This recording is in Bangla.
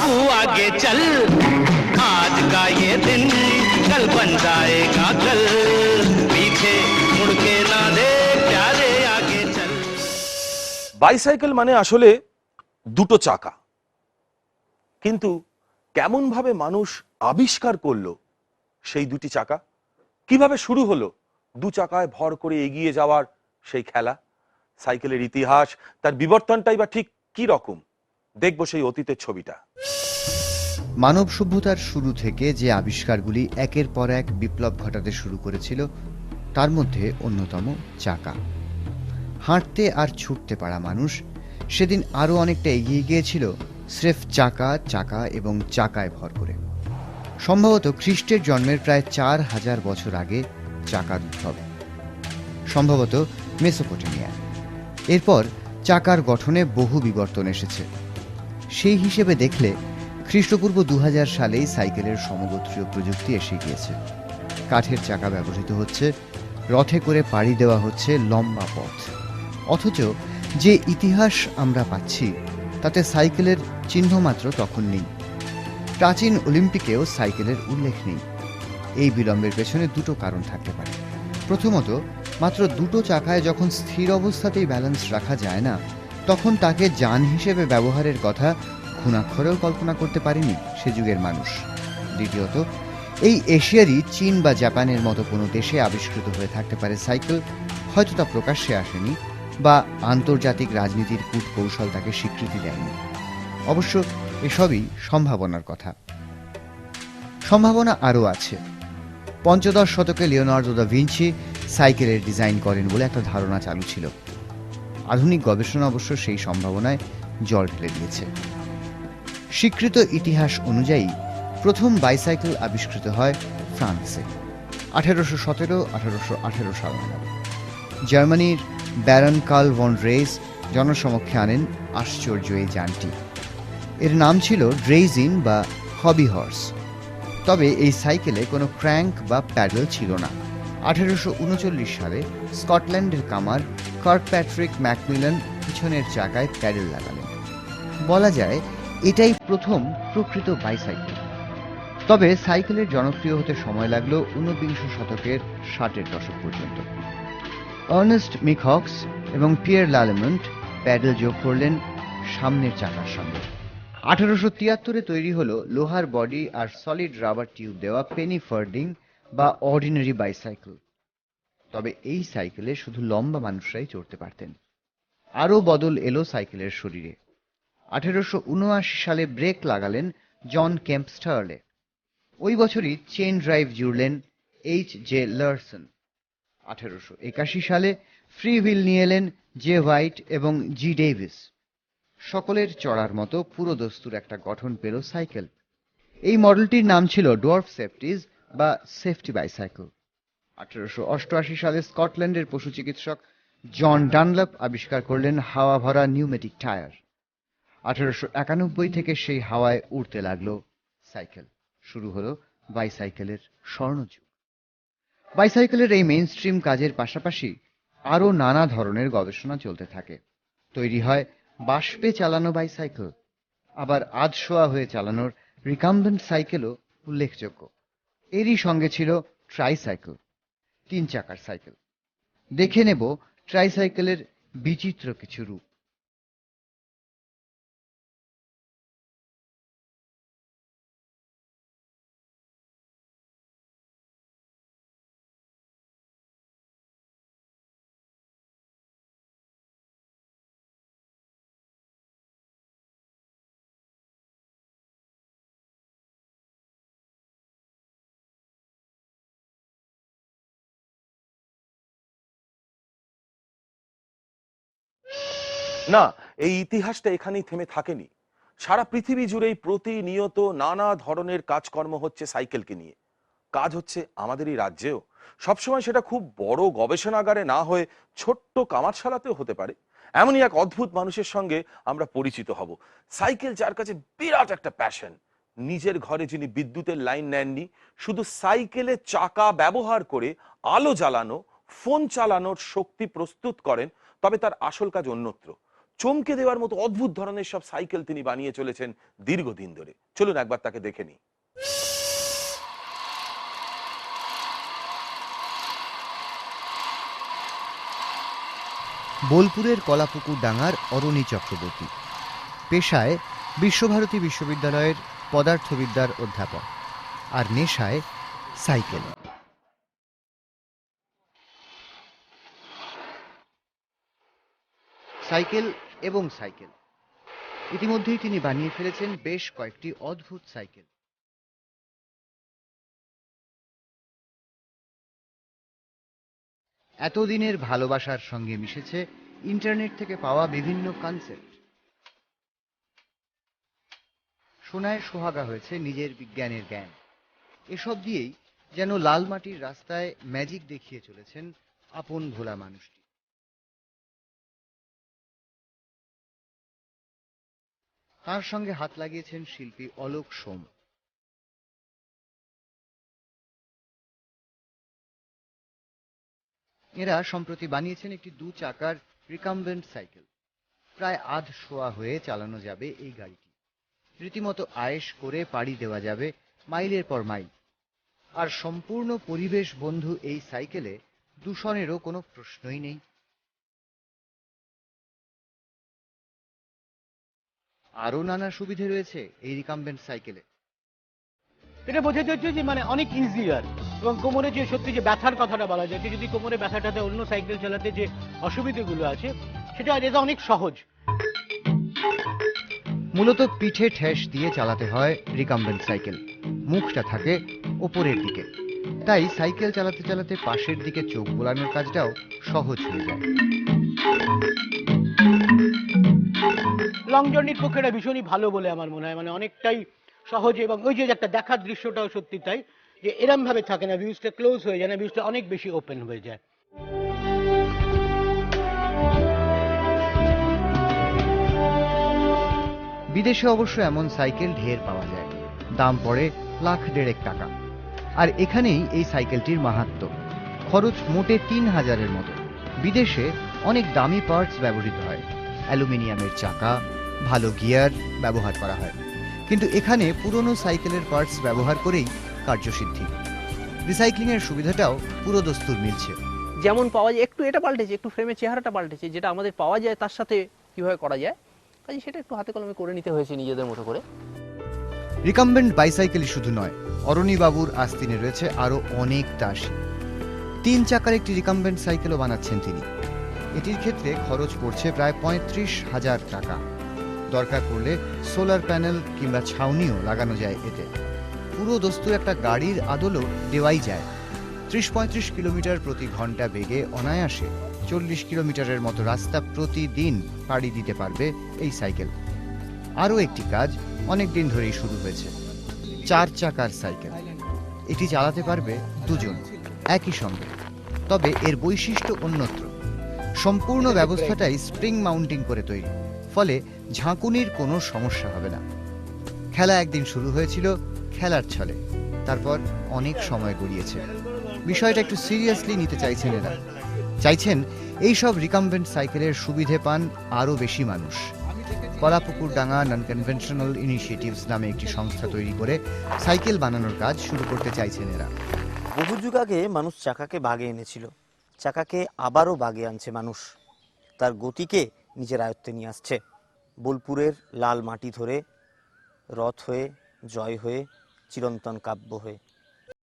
बाबू आगे चल, आज का ये दिन कल बन जाएगा कल, पीछे मुड़ के ना देख प्यारे आगे चल। বাইসাইকেল মানে আসলে দুটো চাকা, কিন্তু কেমন ভাবে মানুষ আবিষ্কার করলো সেই দুটি চাকা, কিভাবে শুরু হলো দু চাকায় ভর করে এগিয়ে যাওয়ার সেই খেলা, সাইকেলের ইতিহাস, তার বিবর্তনটাই বা ঠিক কি রকম, দেখবো সেই অতীতের ছবিটা। মানব সভ্যতার শুরু থেকে যে আবিষ্কারগুলি একের পর এক বিপ্লব ঘটাতে শুরু করেছিল তার মধ্যে অন্যতম চাকা। হাঁটতে আর ছুটতে পারা মানুষ সেদিন আরও অনেকটা এগিয়ে গিয়েছিল স্রেফ চাকা চাকা এবং চাকায় ভর করে। সম্ভবত খ্রিস্টের জন্মের প্রায় 4000 বছর আগে চাকার উদ্ভব, সম্ভবত মেসোপটেমিয়া। এরপর চাকার গঠনে বহু বিবর্তন এসেছে। সেই হিসেবে দেখলে খ্রিস্টপূর্ব 2000 সালেই সাইকেলের সমগোত্রীয় প্রযুক্তি এসে গিয়েছে। কাঠের চাকা ব্যবহৃত হচ্ছে, রথে করে পাড়ি দেওয়া হচ্ছে লম্বা পথ। অথচ যে ইতিহাস আমরা পাচ্ছি তাতে সাইকেলের চিহ্নমাত্র তখন নেই। প্রাচীন অলিম্পিকেও সাইকেলের উল্লেখ নেই। এই বিলম্বের পেছনে দুটো কারণ থাকতে পারে। প্রথমত, মাত্র দুটো চাকায় যখন স্থির অবস্থাতেই ব্যালেন্স রাখা যায় না, তখন তাকে যান হিসেবে ব্যবহারের কথা ঘুণাক্ষরেও কল্পনা করতে পারেনি সে যুগের মানুষ। দ্বিতীয়ত, এই এশিয়ারই চীন বা জাপানের মতো কোনো দেশে আবিষ্কৃত হয়ে থাকতে পারে সাইকেল, হয়তো তা প্রকাশ্যে আসেনি বা আন্তর্জাতিক রাজনীতির কূটকৌশল তাকে স্বীকৃতি দেয়নি। অবশ্য এসবই সম্ভাবনার কথা। সম্ভাবনা আরও আছে। পঞ্চদশ শতকে লিওনার্দো দা ভিঞ্চি সাইকেলের ডিজাইন করেন বলে একটা ধারণা চালু ছিল। আধুনিক গবেষণা অবশ্য সেই সম্ভাবনায় জল ঢেলে দিয়েছে। স্বীকৃত ইতিহাস অনুযায়ী প্রথম বাইসাইকেল আবিষ্কৃত হয় ফ্রান্সে 1817-1818 সাল নাগাদ। জার্মানির ব্যারন কার্ল ভন রেইস জনসমক্ষে আনেন আশ্চর্য এই যানটি। এর নাম ছিল ড্রেইজিন বা হবি হর্স। তবে এই সাইকেলে কোনো ক্র্যাঙ্ক বা প্যাডেল ছিল না। 1839 সালে স্কটল্যান্ডের কামার কার্কপ্যাট্রিক ম্যাকমিলান পিছনের চাকায় প্যাডেল লাগালেন। বলা যায় এটাই প্রথম প্রকৃত বাইসাইকেল। তবে সাইকেলের জনপ্রিয় হতে সময় লাগলো 19 শতকের 60-এর দশক পর্যন্ত। আর্নেস্ট মিকহক্স এবং পিয়ের লালেমন্ট প্যাডেল যোগ করলেন সামনের চাকার সঙ্গে। 1873-এ তৈরি হলো লোহার বডি আর সলিড রাবার টিউব দেওয়া পেনি ফার্ডিং বা অর্ডিনারি বাইসাইকেল। তবে এই সাইকেলে শুধু লম্বা মানুষরাই চড়তে পারতেন। আরও বদল এলো সাইকেলের শরীরে। 1879 সালে ব্রেক লাগালেন জন কেম্প স্টার্লে। ওই বছরই চেন ড্রাইভ জুড়লেন এইচ জে লারসন। 1881 সালে ফ্রি হুইল নিয়ে এলেন জে হোয়াইট এবং জি ডেভিস। সকলের চড়ার মতো পুরো দস্তুর একটা গঠন পেল সাইকেল। এই মডেলটির নাম ছিল ডোয়ার্ফ সেফটিজ বা সেফটি বাইসাইকেল। 1888 সালে স্কটল্যান্ডের পশু চিকিৎসক জন ডানলপ আবিষ্কার করলেন হাওয়া ভরা নিউমেটিক টায়ার। 1891 থেকে সেই হাওয়ায় উড়তে লাগলো সাইকেল। শুরু হলো বাইসাইকেলের স্বর্ণযুগ। বাইসাইকেলের এই মেইনস্ট্রিম কাজের পাশাপাশি আরও নানা ধরনের গবেষণা চলতে থাকে। তৈরি হয় বাষ্পে চালানো বাইসাইকেল, আবার আধশোয়া হয়ে চালানোর রিকাম্বেন্ট সাইকেলও উল্লেখযোগ্য। এরই সঙ্গে ছিল ট্রাইসাইকেল, 3 চাকার সাইকেল। দেখে নেব ট্রাইসাইকেলের বিচিত্র কিছু রূপ। না, এই ইতিহাসটা এখানেই থেমে থাকেনি। সারা পৃথিবী জুড়েই প্রতিনিয়ত নানা ধরনের কাজকর্ম হচ্ছে সাইকেলকে নিয়ে। কাজ হচ্ছে আমাদের এই রাজ্যেও। সবসময় সেটা খুব বড় গবেষণাগারে না হয়ে ছোট্ট কামারশালাতেও হতে পারে। এমনই এক অদ্ভুত মানুষের সঙ্গে আমরা পরিচিত হব। সাইকেল যার কাছে বিরাট একটা প্যাশন। নিজের ঘরে যিনি বিদ্যুতের লাইন নেননি, শুধু সাইকেলের চাকা ব্যবহার করে আলো জ্বালানো, ফোন চালানোর শক্তি প্রস্তুত করেন, তবে তার আসল কাজ অন্যত্র। চমকে দেওয়ার মতো অদ্ভুত ধরনের সব সাইকেল তিনি বানিয়ে চলেছেন দীর্ঘদিন ধরে। চলুন একবার তাকে দেখে নিই। বোলপুরের কলাপুকুর ডাঙ্গার অরণি চক্রবর্তী, পেশায় বিশ্বভারতী বিশ্ববিদ্যালয়ের পদার্থবিদ্যার অধ্যাপক, আর নেশায় সাইকেল। সাইকেল এবং সাইকেল, ইতিমধ্যেই তিনি বানিয়ে ফেলেছেন বেশ কয়েকটি অদ্ভুত সাইকেল। এতদিনের ভালোবাসার সঙ্গে মিশেছে ইন্টারনেট থেকে পাওয়া বিভিন্ন কনসেপ্ট। সোনায় সোহাগা হয়েছে নিজের বিজ্ঞানের জ্ঞান। এসব দিয়েই যেন লাল মাটির রাস্তায় ম্যাজিক দেখিয়ে চলেছেন আপন ভোলা মানুষটি। তার সঙ্গে হাত লাগিয়েছেন শিল্পী অলোক সোম। এরা সম্প্রতি বানিয়েছেন একটি 2 চাকার রিকাম্বেন্ট সাইকেল। প্রায় আধ শোয়া হয়ে চালানো যাবে এই গাড়িটি। রীতিমতো আয়েশ করে পাড়ি দেওয়া যাবে মাইলের পর মাইল। আর সম্পূর্ণ পরিবেশ বন্ধু এই সাইকেলে দূষণেরও কোনো প্রশ্নই নেই। আরো নানা সুবিধে রয়েছে এই রিকাম্বেন্ট সাইকেলে। এটা বোঝাতে হচ্ছে যে মানে অনেক ইজিয়ার, এবং কোমরে যে সত্যি যে ব্যথার কথাটা বলা যায়, যদি কোমরে ব্যথাটাতে অন্য সাইকেল চালাতে যে অসুবিধেগুলো আছে সেটা এটা অনেক সহজ। মূলত পিঠে ঠেস দিয়ে চালাতে হয় রিকাম্বেন্ট সাইকেল। মুখটা থাকে ওপরের দিকে, তাই সাইকেল চালাতে চালাতে পাশের দিকে চোখ বোলানোর কাজটাও সহজ হয়ে যায়। লং জার্নির পক্ষে এটা ভীষণই ভালো বলে আমার মনে হয়, মানে অনেকটাই সহজে, এবং ওই যে একটা দেখার দৃশ্যটাও সত্যি তাই যে এরম ভাবে থাকে না, ভিউজটা ক্লোজ হয়ে যায় না, ভিউজটা অনেক বেশি ওপেন হয়ে যায়। বিদেশে অবশ্য এমন সাইকেল ঢের পাওয়া যায়, দাম পড়ে লাখ দেড়েক টাকা। আর এখানেই এই সাইকেলটির মাহাত্ম্য। খরচ মোটে 3000-এর মতো। বিদেশে অনেক দামি পার্টস ব্যবহৃত হয়, অ্যালুমিনিয়ামের চাকা, ভালো গিয়ার ব্যবহার করা হয়, কিন্তু এখানে পুরনো সাইকেলের পার্টস ব্যবহার করেই কার্যসিদ্ধি। রিসাইক্লিং এর সুবিধাটাও পুরো দস্তুর মিলছে। যেমন পাওয়া যায় একটু এটা পাল্টেছে, একটু ফ্রেমের চেহারাটা পাল্টেছে, যেটা আমাদের পাওয়া যায় তার সাথে কিভাবে করা যায় কাজে সেটা একটু হাতে কলমে করে নিতে হয়েছে নিজেদের মতো করে। রিকাম্বেন্ট বাইসাইকেলই শুধু নয়, অরণি বাবুর আস্তিনে রয়েছে আরো অনেক দাসী। 3 চাকার একটি রিকাম্বেন্ট সাইকেলও বানাচ্ছেন তিনি। এটির ক্ষেত্রে খরচ পড়ছে প্রায় 35,000 টাকা। দরকার পড়লে সোলার প্যানেল কিংবা ছাউনিও লাগানো যায় এতে। পুরো দস্তুর একটা গাড়ির আদলও দেওয়াই যায়। 30-35 কিলোমিটার প্রতি ঘন্টা বেগে অনায়াসে 40 কিলোমিটারের মতো রাস্তা প্রতিদিন পাড়ি দিতে পারবে এই সাইকেল। আরও একটি কাজ অনেক দিন ধরেই শুরু হয়েছে, 4 চাকার সাইকেল। এটি চালাতে পারবে 2 জন একই সঙ্গে, তবে এর বৈশিষ্ট্য অন্যত্র। সম্পূর্ণ ব্যবস্থাটাই স্প্রিং মাউন্টিং করে তৈরি, ফলে ঝাঁকুনির কোনো সমস্যা হবে না। খেলা একদিন শুরু হয়েছিল খেলার ছলে, তারপর অনেক সময় গড়িয়েছে। বিষয়টা একটু সিরিয়াসলি নিতে চাইছেন এরা। চাইছেন এইসব রিকাম্বেন্ট সাইকেলের সুবিধে পান আরও বেশি মানুষ। কলাপুকুর ডাঙ্গা নন কনভেনশনাল ইনিশিয়েটিভস নামে একটি সংস্থা তৈরি করে সাইকেল বানানোর কাজ শুরু করতে চাইছেন এরা। বহু যুগ আগে মানুষ চাকাকে বাগে এনেছিল, চাকাকে আবারও বাগে আনছে মানুষ, তার গতিকে নিজের আয়ত্তে নিয়ে আসছে। বোলপুরের লাল মাটি ধরে, রথ হয়ে, জয় হয়ে, চিরন্তন কাব্য হয়ে।